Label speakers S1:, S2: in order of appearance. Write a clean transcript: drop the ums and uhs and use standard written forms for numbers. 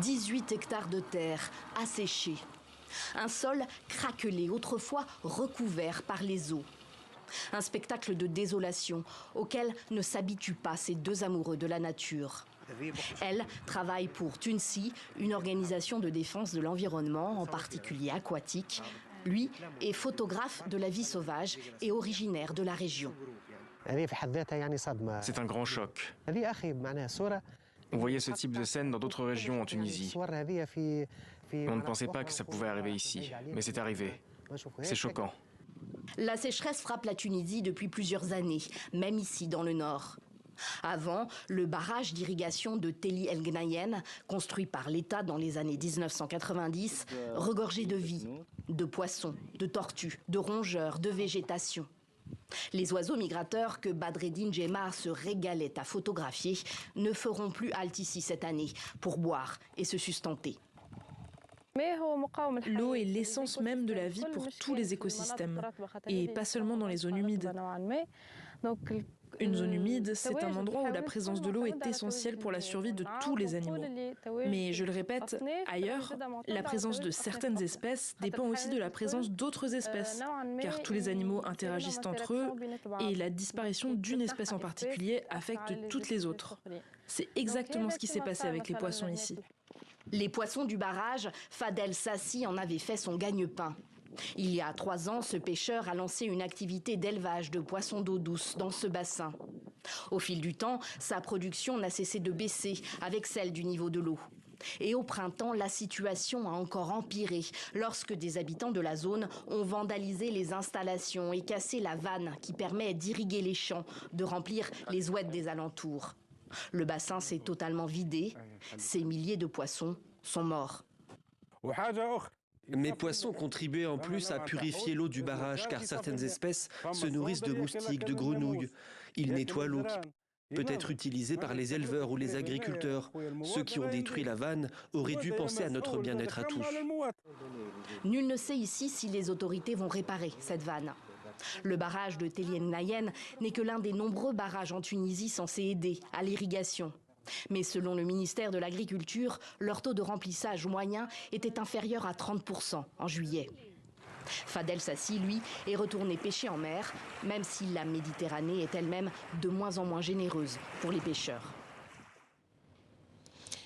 S1: 18 hectares de terre asséchés. Un sol craquelé, autrefois recouvert par les eaux. Un spectacle de désolation auquel ne s'habituent pas ces deux amoureux de la nature. Elle travaille pour TUNSI, une organisation de défense de l'environnement, en particulier aquatique. Lui est photographe de la vie sauvage et originaire de la région.
S2: C'est un grand choc. On voyait ce type de scène dans d'autres régions en Tunisie. On ne pensait pas que ça pouvait arriver ici, mais c'est arrivé. C'est choquant.
S1: La sécheresse frappe la Tunisie depuis plusieurs années, même ici dans le nord. Avant, le barrage d'irrigation de Teli El Gnayen, construit par l'État dans les années 1990, regorgeait de vie, de poissons, de tortues, de rongeurs, de végétation. Les oiseaux migrateurs que Badreddine Djemar se régalait à photographier ne feront plus halte ici cette année pour boire et se sustenter.
S3: L'eau est l'essence même de la vie pour tous les écosystèmes, et pas seulement dans les zones humides. Une zone humide, c'est un endroit où la présence de l'eau est essentielle pour la survie de tous les animaux. Mais je le répète, ailleurs, la présence de certaines espèces dépend aussi de la présence d'autres espèces, car tous les animaux interagissent entre eux et la disparition d'une espèce en particulier affecte toutes les autres. C'est exactement ce qui s'est passé avec les poissons ici.
S1: Les poissons du barrage, Fadel Sassi en avait fait son gagne-pain. Il y a 3 ans, ce pêcheur a lancé une activité d'élevage de poissons d'eau douce dans ce bassin. Au fil du temps, sa production n'a cessé de baisser avec celle du niveau de l'eau. Et au printemps, la situation a encore empiré lorsque des habitants de la zone ont vandalisé les installations et cassé la vanne qui permet d'irriguer les champs, de remplir les ouettes des alentours. Le bassin s'est totalement vidé. Ces milliers de poissons sont morts.
S4: Mes poissons contribuaient en plus à purifier l'eau du barrage car certaines espèces se nourrissent de moustiques, de grenouilles. Ils nettoient l'eau qui peut être utilisée par les éleveurs ou les agriculteurs. Ceux qui ont détruit la vanne auraient dû penser à notre bien-être à tous.
S1: Nul ne sait ici si les autorités vont réparer cette vanne. Le barrage de Teli El Gnayen n'est que l'un des nombreux barrages en Tunisie censés aider à l'irrigation. Mais selon le ministère de l'Agriculture, leur taux de remplissage moyen était inférieur à 30% en juillet. Fadel Sassi, lui, est retourné pêcher en mer, même si la Méditerranée est elle-même de moins en moins généreuse pour les pêcheurs.